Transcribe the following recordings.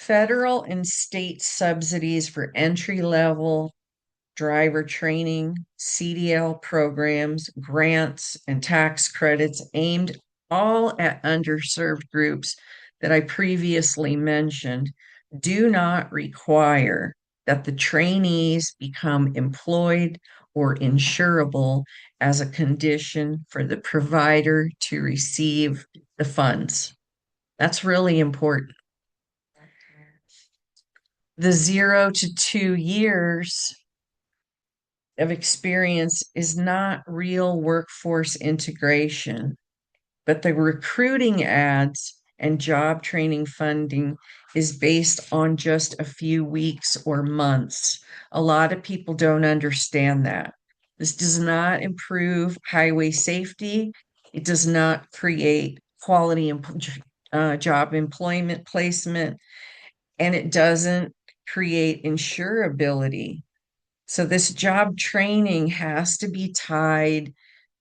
Federal and state subsidies for entry level driver training, CDL programs, grants, and tax credits aimed all at underserved groups that I previously mentioned do not require that the trainees become employed or insurable as a condition for the provider to receive the funds. That's really important. The 0 to 2 years of experience is not real workforce integration, but the recruiting ads and job training funding is based on just a few weeks or months. A lot of people don't understand that. This does not improve highway safety. It does not create quality job employment placement, and it doesn't create insurability. So this job training has to be tied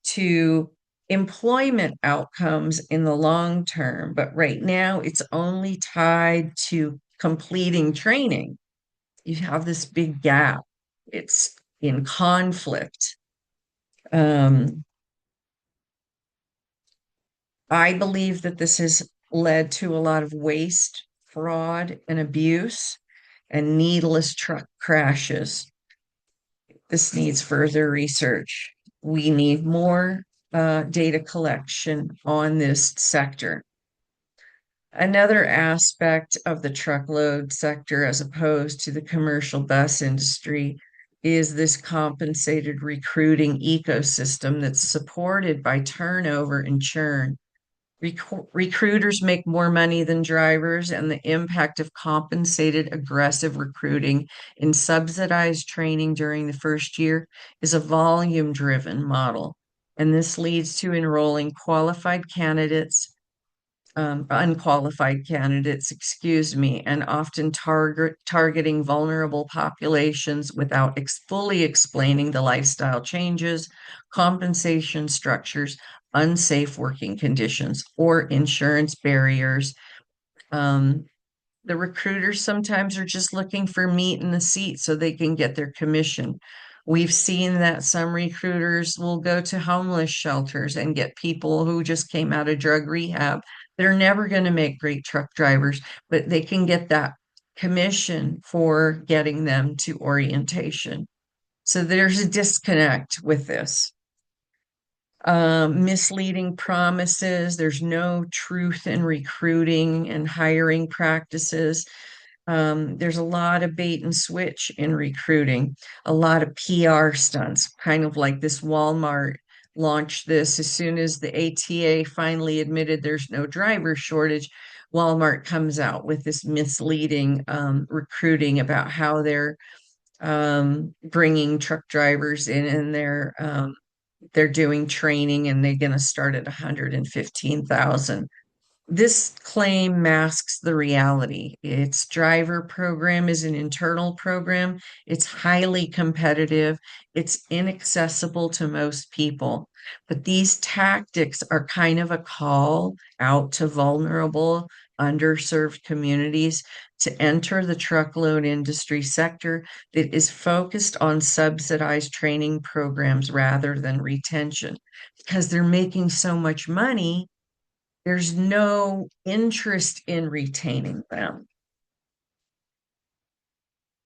to employment outcomes in the long term. But right now, it's only tied to completing training. You have this big gap. It's in conflict. Um, I believe that this has led to a lot of waste, fraud, and abuse, and needless truck crashes. This needs further research. We need more data collection on this sector. Another aspect of the truckload sector, as opposed to the commercial bus industry, is this compensated recruiting ecosystem that's supported by turnover and churn. Recruiters make more money than drivers, and the impact of compensated aggressive recruiting in subsidized training during the first year is a volume driven model. And this leads to enrolling unqualified candidates, excuse me, and often targeting vulnerable populations without fully explaining the lifestyle changes, compensation structures, unsafe working conditions, or insurance barriers. Um, the recruiters sometimes are just looking for meat in the seat so they can get their commission. We've seen that some recruiters will go to homeless shelters and get people who just came out of drug rehab. They're never going to make great truck drivers, but they can get that commission for getting them to orientation. So there's a disconnect with this. Misleading promises, there's no truth in recruiting and hiring practices. There's a lot of bait and switch in recruiting, a lot of PR stunts, kind of like this Walmart launched this as soon as the ATA finally admitted there's no driver shortage. Walmart comes out with this misleading recruiting about how they're bringing truck drivers in, and they're doing training and they're going to start at 115,000. This claim masks the reality. Its driver program is an internal program. It's highly competitive. It's inaccessible to most people. But these tactics are kind of a call out to vulnerable, underserved communities to enter the truckload industry sector that is focused on subsidized training programs rather than retention. Because they're making so much money, there's no interest in retaining them.